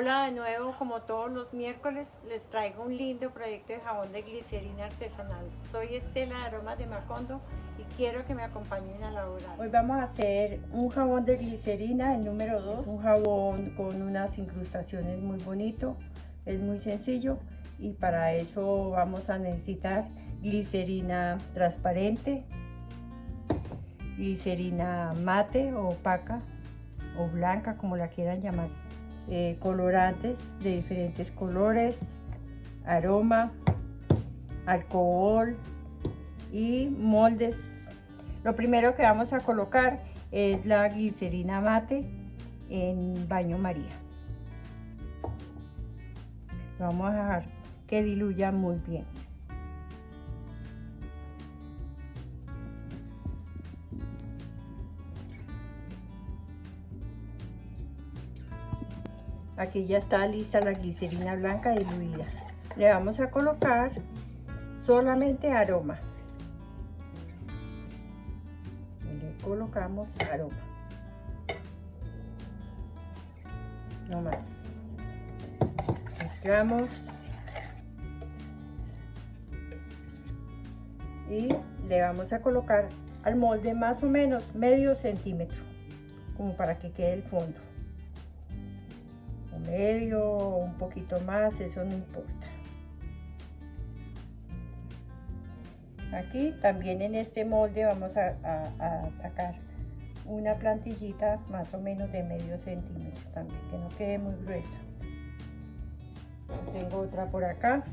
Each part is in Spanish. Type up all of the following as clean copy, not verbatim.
Hola de nuevo, como todos los miércoles, les traigo un lindo proyecto de jabón de glicerina artesanal. Soy Estela de Aromas de Macondo y quiero que me acompañen a elaborar. Hoy vamos a hacer un jabón de glicerina, el número 2. Un jabón con unas incrustaciones muy bonito, es muy sencillo y para eso vamos a necesitar glicerina transparente, glicerina mate o opaca o blanca, como la quieran llamar. Colorantes de diferentes colores, aroma, alcohol y moldes. Lo primero que vamos a colocar es la glicerina mate en baño María. Vamos a dejar que diluya muy bien. Aquí ya está lista la glicerina blanca diluida. Le vamos a colocar solamente aroma. Le colocamos aroma. No más. Mezclamos. Y le vamos a colocar al molde más o menos medio centímetro, como para que quede el fondo. O medio, o un poquito más, eso no importa. Aquí también en este molde vamos a sacar una plantillita más o menos de medio centímetro también, que no quede muy gruesa. Tengo otra por acá.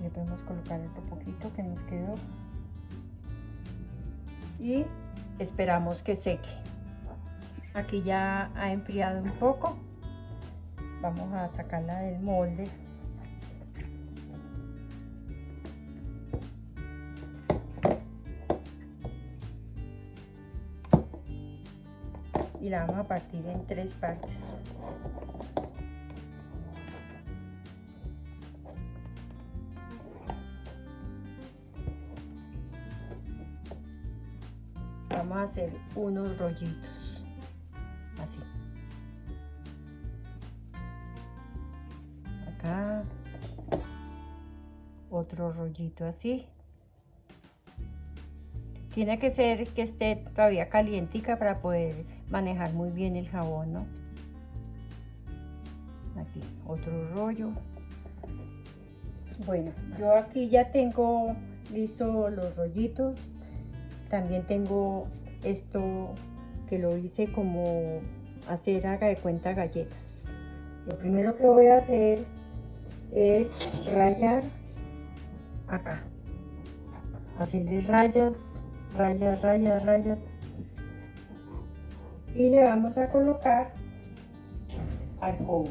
Le podemos colocar otro poquito que nos quedó y esperamos que seque. Aquí ya ha enfriado un poco. Vamos a sacarla del molde. Y la vamos a partir en 3 partes. Vamos a hacer unos rollitos, así. Acá, otro rollito así. Tiene que ser que esté todavía calientica para poder manejar muy bien el jabón, ¿no? Aquí, otro rollo. Bueno, yo aquí ya tengo listos los rollitos. También tengo esto que lo hice como hacer, haga de cuenta, galletas. Lo primero que voy a hacer es rayar acá, hacerle rayas, rayas, rayas, rayas, y le vamos a colocar alcohol.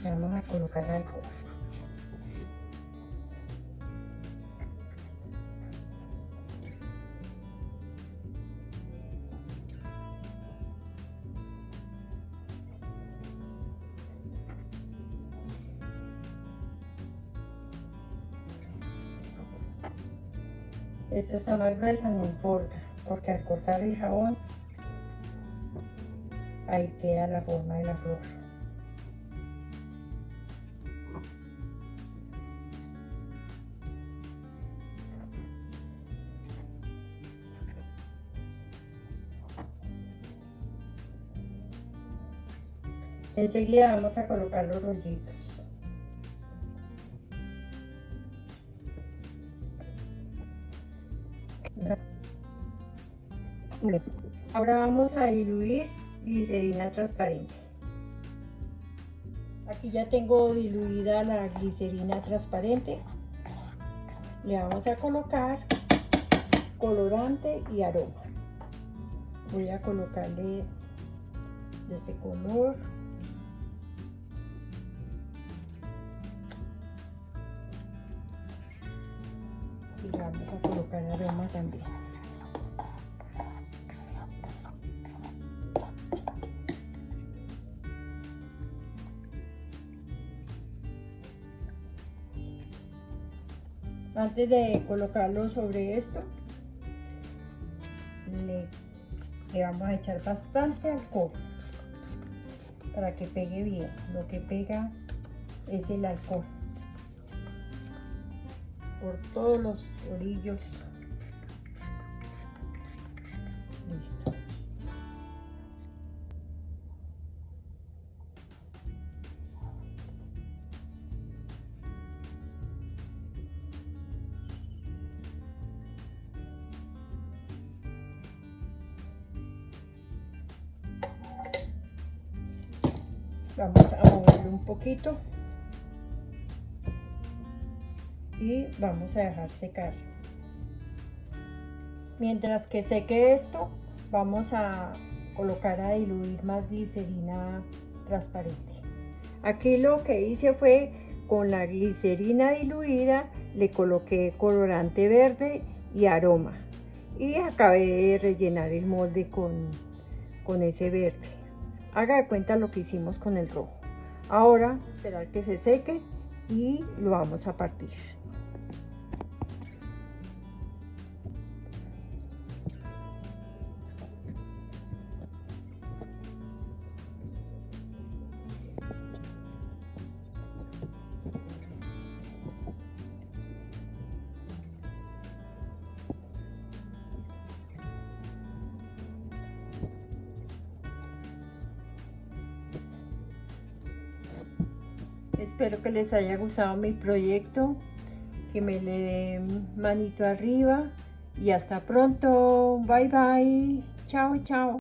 Le vamos a colocar alcohol. Esta está más gruesa, no importa, porque al cortar el jabón, ahí queda la forma de la flor. Enseguida vamos a colocar los rollitos. Ahora vamos a diluir glicerina transparente. Aquí ya tengo diluida la glicerina transparente. Le vamos a colocar colorante y aroma. Voy a colocarle de este color. Y le vamos a colocar aroma también. Antes de colocarlo sobre esto, le vamos a echar bastante alcohol para que pegue bien. Lo que pega es el alcohol por todos los orillos. Listo. Vamos a moverlo un poquito y vamos a dejar secar. Mientras que seque esto, vamos a colocar a diluir más glicerina transparente. Aquí lo que hice fue, con la glicerina diluida, le coloqué colorante verde y aroma. Y acabé de rellenar el molde con ese verde. Haga de cuenta lo que hicimos con el rojo. Ahora esperar que se seque y lo vamos a partir. Espero que les haya gustado mi proyecto, que me le den manito arriba y hasta pronto. Bye bye. Chao, chao.